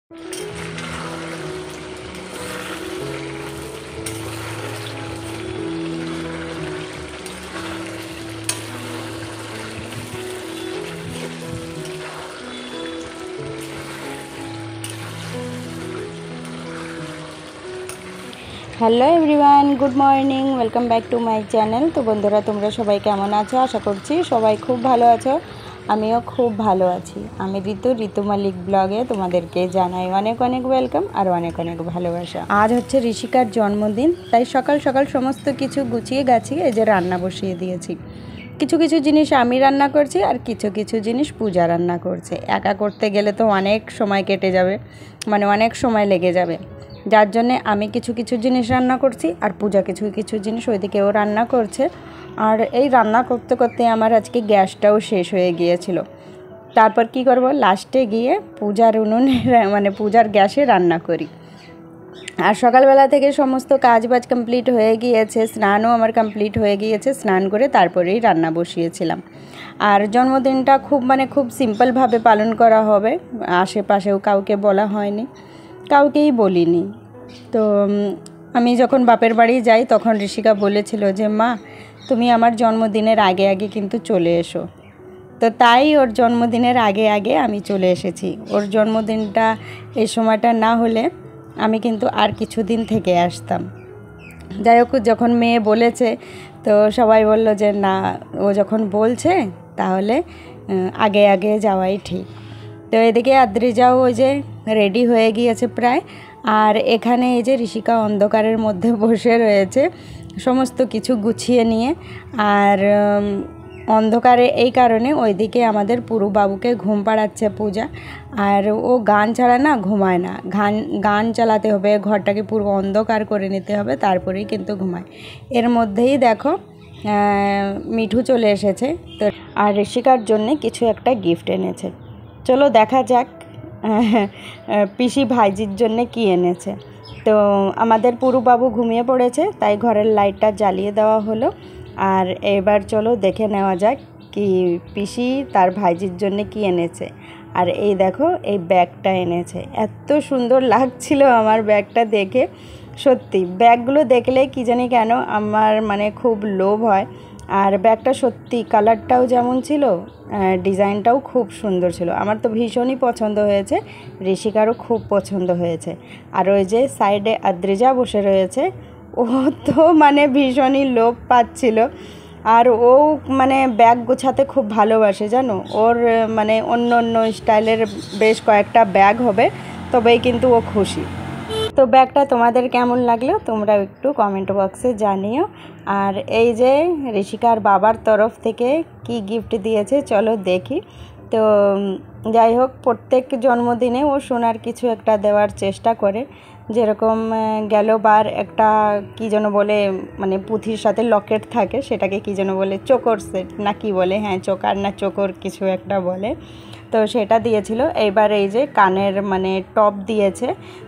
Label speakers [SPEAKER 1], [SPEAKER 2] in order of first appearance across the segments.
[SPEAKER 1] Hello everyone, good morning, welcome back to my channel. তো বন্ধুরা, তোমরা সবাই কেমন আছো? আশা করছি সবাই খুব ভালো আছো। আমিও খুব ভালো আছি। আমি ঋতু মালিক ব্লগে তোমাদেরকে জানাই অনেক অনেক ওয়েলকাম আর অনেক অনেক ভালোবাসা। আজ হচ্ছে ঋষিকার জন্মদিন, তাই সকাল সকাল সমস্ত কিছু গুছিয়ে গাছিয়ে এই যে রান্না বসিয়ে দিয়েছি। কিছু কিছু জিনিস আমি রান্না করছি আর কিছু কিছু জিনিস পূজা রান্না করছে। একা করতে গেলে তো অনেক সময় কেটে যাবে, মানে অনেক সময় লেগে যাবে, যার জন্যে আমি কিছু কিছু জিনিস রান্না করছি আর পূজা কিছু কিছু জিনিস ওইদিকেও রান্না করছে। আর এই রান্না করতে করতে আমার আজকে গ্যাসটাও শেষ হয়ে গিয়েছিল। তারপর কি করব, লাস্টে গিয়ে পূজার উনুনে মানে পূজার গ্যাসে রান্না করি। আর সকালবেলা থেকে সমস্ত কাজবাজ কমপ্লিট হয়ে গিয়েছে, স্নানও আমার কমপ্লিট হয়ে গিয়েছে। স্নান করে তারপরেই রান্না বসিয়েছিলাম। আর জন্মদিনটা খুব সিম্পলভাবে পালন করা হবে, আশেপাশেও কাউকে বলা হয়নি, কাউকেই বলিনি। তো আমি যখন বাপের বাড়ি যাই তখন ঋষিকা বলেছিল যে মা, তুমি আমার জন্মদিনের আগে আগে কিন্তু চলে এসো। তো তাই ওর জন্মদিনের আগে আগে আমি চলে এসেছি। ওর জন্মদিনটা এই সময়টা না হলে আমি কিন্তু আর কিছুদিন থেকে আসতাম। যাই হোক, যখন মেয়ে বলেছে তো সবাই বলল যে না, ও যখন বলছে তাহলে আগে আগে যাওয়াই ঠিক। তো এদিকে আদ্রিজাও ওই যে রেডি হয়ে গিয়েছে প্রায়। আর এখানে এই যে ঋষিকা অন্ধকারের মধ্যে বসে রয়েছে সমস্ত কিছু গুছিয়ে নিয়ে। আর অন্ধকারে এই কারণে ওইদিকে আমাদের পুরু বাবুকে ঘুম পাড়াচ্ছে পূজা। আর ও গান ছাড়া না ঘুমায় না, গান চালাতে হবে, ঘরটাকে পুরো অন্ধকার করে নিতে হবে, তারপরেই কিন্তু ঘুমায়। এর মধ্যেই দেখো মিঠু চলে এসেছে। তো আর ঋষিকার জন্যে কিছু একটা গিফট এনেছে। চলো দেখা যাক পিসি ভাইজির জন্যে কি এনেছে। তো আমাদের পুরু বাবু ঘুমিয়ে পড়েছে, তাই ঘরের লাইটটা জ্বালিয়ে দেওয়া হলো। আর এবার চলো দেখে নেওয়া যাক কি পিসি তার ভাইজির জন্যে কি এনেছে। আর এই দেখো, এই ব্যাগটা এনেছে। এত সুন্দর লাগছিল আমার ব্যাগটা দেখে। সত্যি ব্যাগগুলো দেখলে কি জানি কেন আমার মানে খুব লোভ হয়। আর ব্যাগটা সত্যি কালারটাও যেমন ছিল, ডিজাইনটাও খুব সুন্দর ছিল। আমার তো ভীষণই পছন্দ হয়েছে, ঋষিকারও খুব পছন্দ হয়েছে। আর ওই যে সাইডে আদ্রিজা বসে রয়েছে, ও তো মানে ভীষণই লোভ পাচ্ছিল। আর ও মানে ব্যাগ গোছাতে খুব ভালোবাসে জানো। ওর মানে অন্য অন্য স্টাইলের বেশ কয়েকটা ব্যাগ হবে, তবেই কিন্তু ও খুশি। তো ব্যাগটা তোমাদের কেমন লাগলো তোমরা একটু কমেন্ট বক্সে জানিও। আর এই যে ঋষিকার বাবার তরফ থেকে কি গিফট দিয়েছে চলো দেখি। তো যাই হোক, প্রত্যেক জন্মদিনে ও সোনার কিছু একটা দেওয়ার চেষ্টা করে। যেরকম গেলবার একটা কী যেন বলে, মানে পুঁথির সাথে লকেট থাকে, সেটাকে কী যেন বলে, চোকর সেট না কি বলে, হ্যাঁ চোকার না চোকর কিছু একটা বলে। তো সেটা দিয়েছিল। এইবার এই যে কানের মানে টপ দিয়েছে।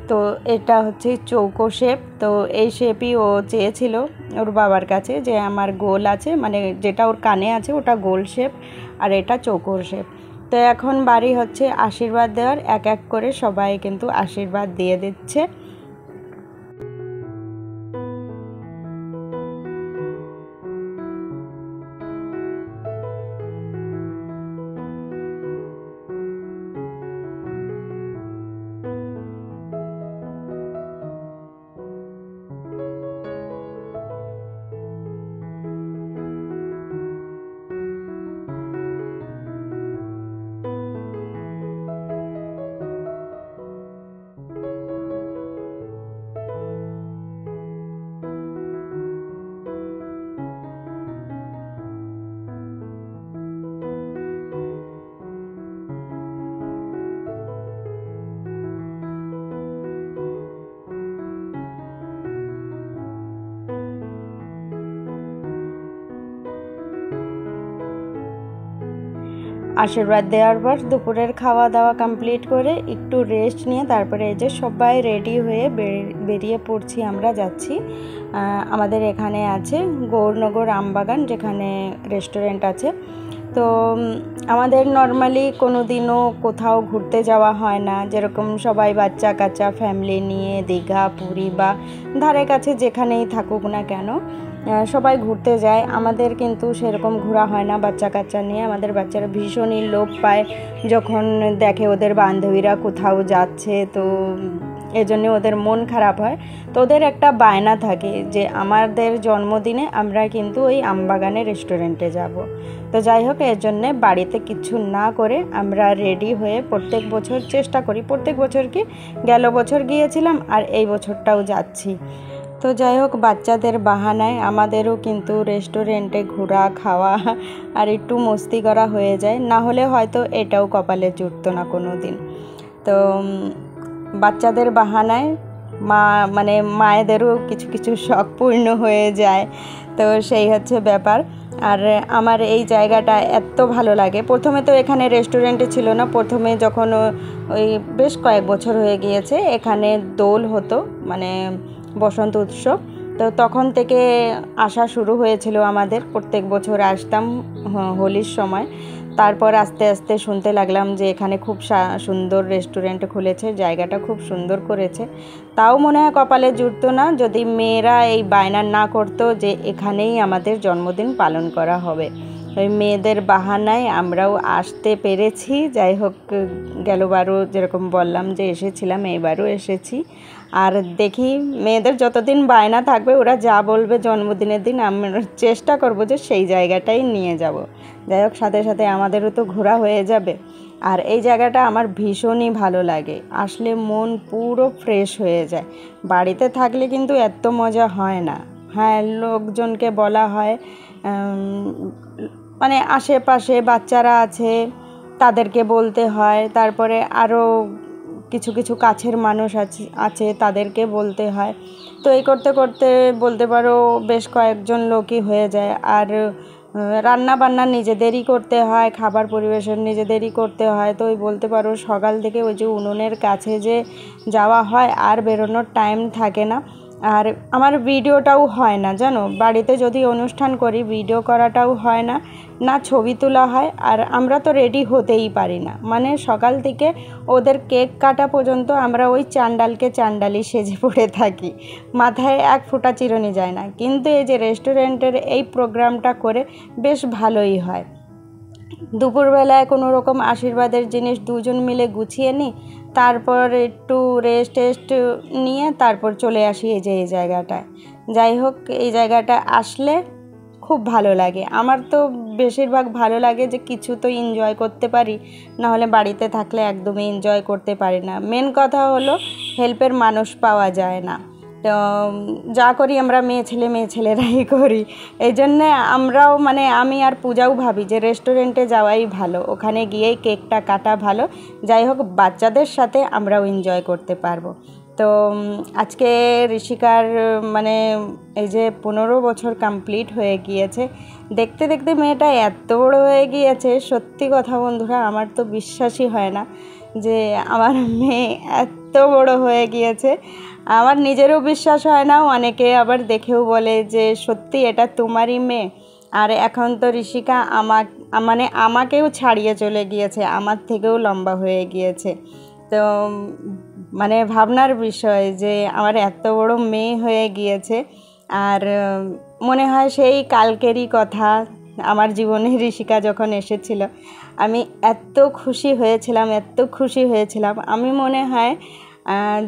[SPEAKER 1] তো এটা হচ্ছে চৌকো শেপ। তো এই শেপই ও চেয়েছিল ওর বাবার কাছে, যে আমার গোল আছে, মানে যেটা ওর কানে আছে ওটা গোল শেপ আর এটা চৌকোর শেপ। তো এখন বাড়ি হচ্ছে আশীর্বাদ দেওয়ার, এক এক করে সবাই কিন্তু আশীর্বাদ দিয়ে দিচ্ছে। আশীর্বাদ দেওয়ার পর দুপুরের খাওয়া দাওয়া কমপ্লিট করে একটু রেস্ট নিয়ে তারপরে এই যে সবাই রেডি হয়ে বেরিয়ে পড়ছি। আমরা যাচ্ছি, আমাদের এখানে আছে গৌরনগর আমবাগান, যেখানে রেস্টুরেন্ট আছে। তো আমাদের নর্মালি কোনো দিনও কোথাও ঘুরতে যাওয়া হয় না, যেরকম সবাই বাচ্চা কাচ্চা ফ্যামিলি নিয়ে দীঘা পুরী বা ধারে কাছে যেখানেই থাকুক না কেন সবাই ঘুরতে যায়। আমাদের কিন্তু সেরকম ঘোরা হয় না বাচ্চা কাচ্চা নিয়ে। আমাদের বাচ্চারা ভীষণই লোভ পায় যখন দেখে ওদের বান্ধবীরা কোথাও যাচ্ছে, তো এজন্য ওদের মন খারাপ হয়। তো ওদের একটা বায়না থাকে যে আমাদের জন্মদিনে আমরা কিন্তু ওই আমবাগানে রেস্টুরেন্টে যাব। তো যাই হোক, এর জন্যে বাড়িতে কিছু না করে আমরা রেডি হয়ে প্রত্যেক বছর চেষ্টা করি, প্রত্যেক বছর কি গেল বছর গিয়েছিলাম আর এই বছরটাও যাচ্ছি। তো যাই হোক, বাচ্চাদের বাহানায় আমাদেরও কিন্তু রেস্টুরেন্টে ঘোরা খাওয়া আর একটু মস্তি করা হয়ে যায়, না হলে হয়তো এটাও কপালে জুটতো না কোনো দিন। তো বাচ্চাদের বাহানায় মানে মায়েদেরও কিছু কিছু শখ পূর্ণ হয়ে যায়। তো সেই হচ্ছে ব্যাপার। আর আমার এই জায়গাটা এত ভালো লাগে। প্রথমে তো এখানে রেস্টুরেন্টে ছিল না, প্রথমে যখন ওই বেশ কয়েক বছর হয়ে গিয়েছে এখানে দোল হতো, মানে বসন্ত উৎসব। তো তখন থেকে আসা শুরু হয়েছিল আমাদের, প্রত্যেক বছর আসতাম হোলির সময়। তারপর আস্তে আস্তে শুনতে লাগলাম যে এখানে খুব সুন্দর রেস্টুরেন্ট খুলেছে, জায়গাটা খুব সুন্দর করেছে। তাও মনে হয় কপালে জুটতো না যদি মেয়েরা এই বায়না না করতো যে এখানেই আমাদের জন্মদিন পালন করা হবে। ওই মেয়েদের বাহানায় আমরাও আসতে পেরেছি। যাই হোক, গেলবারও যেরকম বললাম যে এসেছিলাম, এবারও এসেছি। আর দেখি মেয়েদের যতদিন বায়না থাকবে, ওরা যা বলবে জন্মদিনের দিন আমরা চেষ্টা করব যে সেই জায়গাটাই নিয়ে যাব। যাই হোক, সাথে সাথে আমাদেরও তো ঘোরা হয়ে যাবে। আর এই জায়গাটা আমার ভীষণই ভালো লাগে, আসলে মন পুরো ফ্রেশ হয়ে যায়। বাড়িতে থাকলে কিন্তু এত মজা হয় না। হ্যাঁ, লোকজনকে বলা হয়, মানে আশেপাশে বাচ্চারা আছে তাদেরকে বলতে হয়, তারপরে আরও কিছু কিছু কাছের মানুষ আছে তাদেরকে বলতে হয়। তো এই করতে করতে বলতে পারো বেশ কয়েকজন লোকই হয়ে যায়। আর রান্না বান্না নিজেদেরই করতে হয়, খাবার পরিবেশন নিজেদেরই করতে হয়। তো ওই বলতে পারো সকাল থেকে ওই যে উনুনের কাছে যে যাওয়া হয় আর বেরোনোর টাইম থাকে না। আর আমার ভিডিওটাও হয় না, জানো, বাড়িতে যদি অনুষ্ঠান করি ভিডিও করাটাও হয় না, না ছবি তোলা হয়। আর আমরা তো রেডি হতেই পারি না, মানে সকাল থেকে ওদের কেক কাটা পর্যন্ত আমরা ওই চান্ডালকে চান্ডালি সেজে পড়ে থাকি, মাথায় এক ফোঁটা চিরুনি যায় না। কিন্তু এই যে রেস্টুরেন্টের এই প্রোগ্রামটা করে বেশ ভালোই হয়। দুপুরবেলায় কোনো রকম আশীর্বাদের জিনিস দুজন মিলে গুছিয়ে নিই, তারপর একটু রেস্ট নিয়ে তারপর চলে আসি এই যে এই জায়গাটায়। যাই হোক, এই জায়গাটা আসলে খুব ভালো লাগে। আমার তো বেশিরভাগ ভালো লাগে যে কিছু তো এনজয় করতে পারি, নাহলে বাড়িতে থাকলে একদমই এনজয় করতে পারি না। মেন কথা হলো হেল্পের মানুষ পাওয়া যায় না। তো যা করি আমরা মেয়ে ছেলেরাই করি। এই জন্যে আমরাও, মানে আমি আর পূজাও ভাবি যে রেস্টুরেন্টে যাওয়াই ভালো, ওখানে গিয়েই কেকটা কাটা ভালো। যাই হোক, বাচ্চাদের সাথে আমরাও এনজয় করতে পারবো। তো আজকে ঋষিকার মানে এই যে 15 বছর কমপ্লিট হয়ে গিয়েছে। দেখতে দেখতে মেয়েটা এত বড় হয়ে গিয়েছে, সত্যি কথা বন্ধুরা, আমার তো বিশ্বাসই হয় না যে আমার মেয়ে এত বড় হয়ে গিয়েছে। আমার নিজেরও বিশ্বাস হয় না, অনেকে আবার দেখেও বলে যে সত্যি এটা তোমারই মেয়ে। আর এখন তো ঋষিকা মানে আমাকেও ছাড়িয়ে চলে গিয়েছে, আমার থেকেও লম্বা হয়ে গিয়েছে। তো মানে ভাবনার বিষয় যে আমার এত বড় মেয়ে হয়ে গিয়েছে। আর মনে হয় সেই কালকেরই কথা, আমার জীবনে ঋষিকা যখন এসেছিল আমি এত খুশি হয়েছিলাম। আমি মনে হয়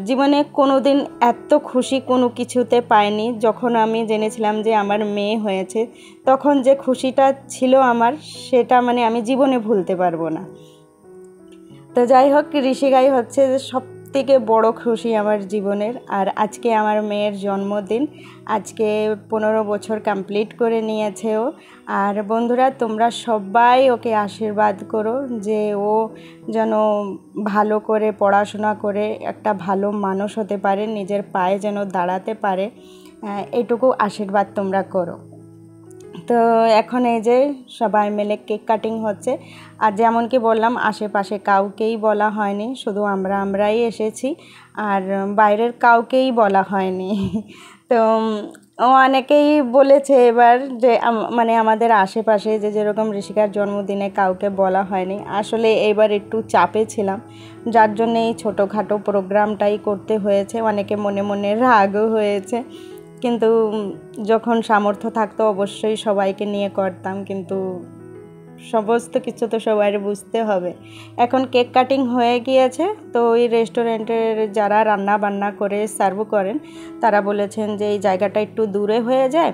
[SPEAKER 1] জীবনে কোনো দিন এত খুশি কোনো কিছুতে পাইনি। যখন আমি জেনেছিলাম যে আমার মেয়ে হয়েছে, তখন যে খুশিটা ছিল আমার, সেটা মানে আমি জীবনে ভুলতে পারবো না। তো যাই হোক, ঋষিকাই হচ্ছে সব থেকে বড় খুশি আমার জীবনের। আর আজকে আমার মেয়ের জন্মদিন, আজকে 15 বছর কমপ্লিট করে নিয়েছে ও। আর বন্ধুরা, তোমরা সবাই ওকে আশীর্বাদ করো যে ও যেন ভালো করে পড়াশোনা করে একটা ভালো মানুষ হতে পারে, নিজের পায়ে যেন দাঁড়াতে পারে, এইটুকু আশীর্বাদ তোমরা করো। তো এখন এই যে সবাই মিলে কেক কাটিং হচ্ছে। আর যেমন কি বললাম, আশেপাশে কাউকেই বলা হয়নি, শুধু আমরাই এসেছি, আর বাইরের কাউকেই বলা হয়নি। তো অনেকেই বলেছে এবার যে মানে আমাদের আশেপাশে যে যেরকম ঋষিকার জন্মদিনে কাউকে বলা হয়নি, আসলে এবার একটু চাপে ছিলাম, যার জন্য এই ছোটোখাটো প্রোগ্রামটাই করতে হয়েছে। অনেকে মনে মনে রাগও হয়েছে, কিন্তু যখন সামর্থ্য থাকতো অবশ্যই সবাইকে নিয়ে করতাম, কিন্তু সমস্ত কিছু তো সবার বুঝতে হবে। এখন কেক কাটিং হয়ে গিয়েছে, তো ওই রেস্টুরেন্টের যারা রান্না বান্না করে সার্ভ করেন তারা বলেছেন যে এই জায়গাটা একটু দূরে হয়ে যায়,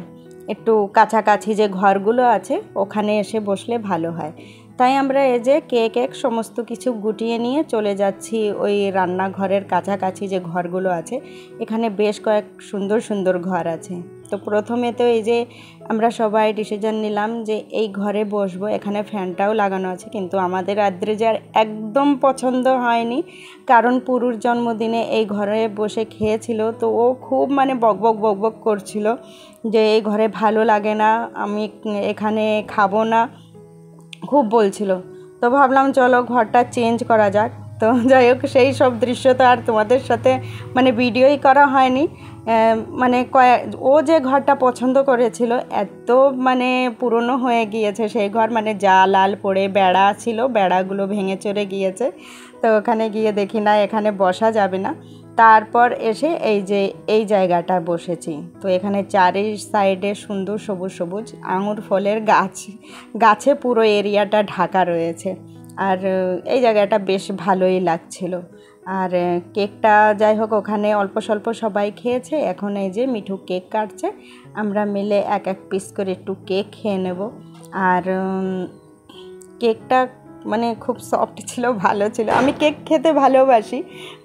[SPEAKER 1] একটু কাছাকাছি যে ঘরগুলো আছে ওখানে এসে বসলে ভালো হয়। তাই আমরা এই যে কেক সমস্ত কিছু গুটিয়ে নিয়ে চলে যাচ্ছি ওই রান্নাঘরের কাছাকাছি যে ঘরগুলো আছে, এখানে বেশ কয়েক সুন্দর সুন্দর ঘর আছে। তো প্রথমে তো এই যে আমরা সবাই ডিসিশন নিলাম যে এই ঘরে বসবো, এখানে ফ্যানটাও লাগানো আছে, কিন্তু আমাদের আদ্রেজার একদম পছন্দ হয়নি, কারণ পুরুর জন্মদিনে এই ঘরে বসে খেয়েছিল, তো ও খুব মানে বকবক করছিল যে এই ঘরে ভালো লাগে না, আমি এখানে খাবো না, খুব বলছিল। তো ভাবলাম চলো ঘরটা চেঞ্জ করা যাক। তো যাই হোক, সেই সব দৃশ্য তো আর তোমাদের সাথে মানে ভিডিওই করা হয়নি। মানে ও যে ঘরটা পছন্দ করেছিল এত মানে পুরনো হয়ে গিয়েছে সেই ঘর, মানে যা লাল পড়ে বেড়া ছিল, বেড়াগুলো ভেঙে চড়ে গিয়েছে। তো ওখানে গিয়ে দেখি না এখানে বসা যাবে না, তারপর এসে এই যে এই জায়গাটা বসেছি। তো এখানে চারি সাইডে সুন্দর সবুজ সবুজ আঙুর ফলের গাছে পুরো এরিয়াটা ঢাকা রয়েছে, আর এই জায়গাটা বেশ ভালোই লাগছিল। আর কেকটা যাই হোক ওখানে অল্প স্বল্প সবাই খেয়েছে, এখন এই যে মিঠু কেক কাটছে, আমরা মিলে এক এক পিস করে একটু কেক খেয়ে নেব। আর কেকটা মানে খুব সফট ছিল, ভালো ছিল। আমি কেক খেতে ভালোবাসি,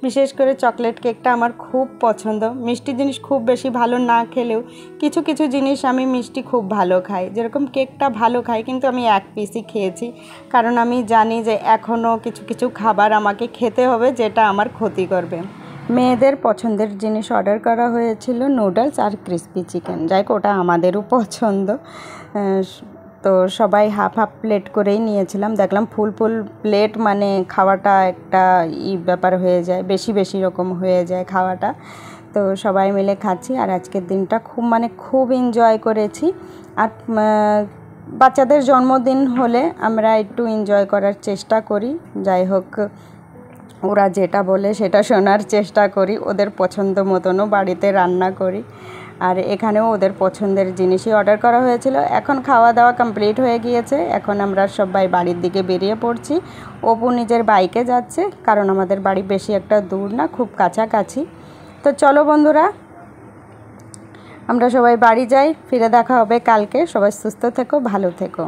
[SPEAKER 1] বিশেষ করে চকলেট কেকটা আমার খুব পছন্দ। মিষ্টি জিনিস খুব বেশি ভালো না খেলেও কিছু কিছু জিনিস আমি মিষ্টি খুব ভালো খাই, যেরকম কেকটা ভালো খাই, কিন্তু আমি এক পিসই খেয়েছি, কারণ আমি জানি যে এখনও কিছু কিছু খাবার আমাকে খেতে হবে যেটা আমার ক্ষতি করবে। মেয়েদের পছন্দের জিনিস অর্ডার করা হয়েছিল নুডলস আর ক্রিস্পি চিকেন, যাই হোক ওটা আমাদেরও পছন্দ। তো সবাই হাফ হাফ প্লেট করেই নিয়েছিলাম, দেখলাম ফুল প্লেট মানে খাওয়াটা একটা ব্যাপার হয়ে যায়, বেশি রকম হয়ে যায় খাওয়াটা। তো সবাই মিলে খাচ্ছি, আর আজকের দিনটা খুব এনজয় করেছি। আর বাচ্চাদের জন্মদিন হলে আমরা একটু এনজয় করার চেষ্টা করি, যাই হোক ওরা যেটা বলে সেটা শোনার চেষ্টা করি, ওদের পছন্দ মতনও বাড়িতে রান্না করি। আর এখানেও ওদের পছন্দের জিনিসই অর্ডার করা হয়েছিল। এখন খাওয়া দাওয়া কমপ্লিট হয়ে গিয়েছে, এখন আমরা সবাই বাড়ির দিকে বেরিয়ে পড়ছি। অপু নিজের বাইকে যাচ্ছে, কারণ আমাদের বাড়ি বেশি একটা দূর না, খুব কাছাকাছি। তো চলো বন্ধুরা, আমরা সবাই বাড়ি যাই, ফিরে দেখা হবে কালকে। সবাই সুস্থ থেকো, ভালো থেকো।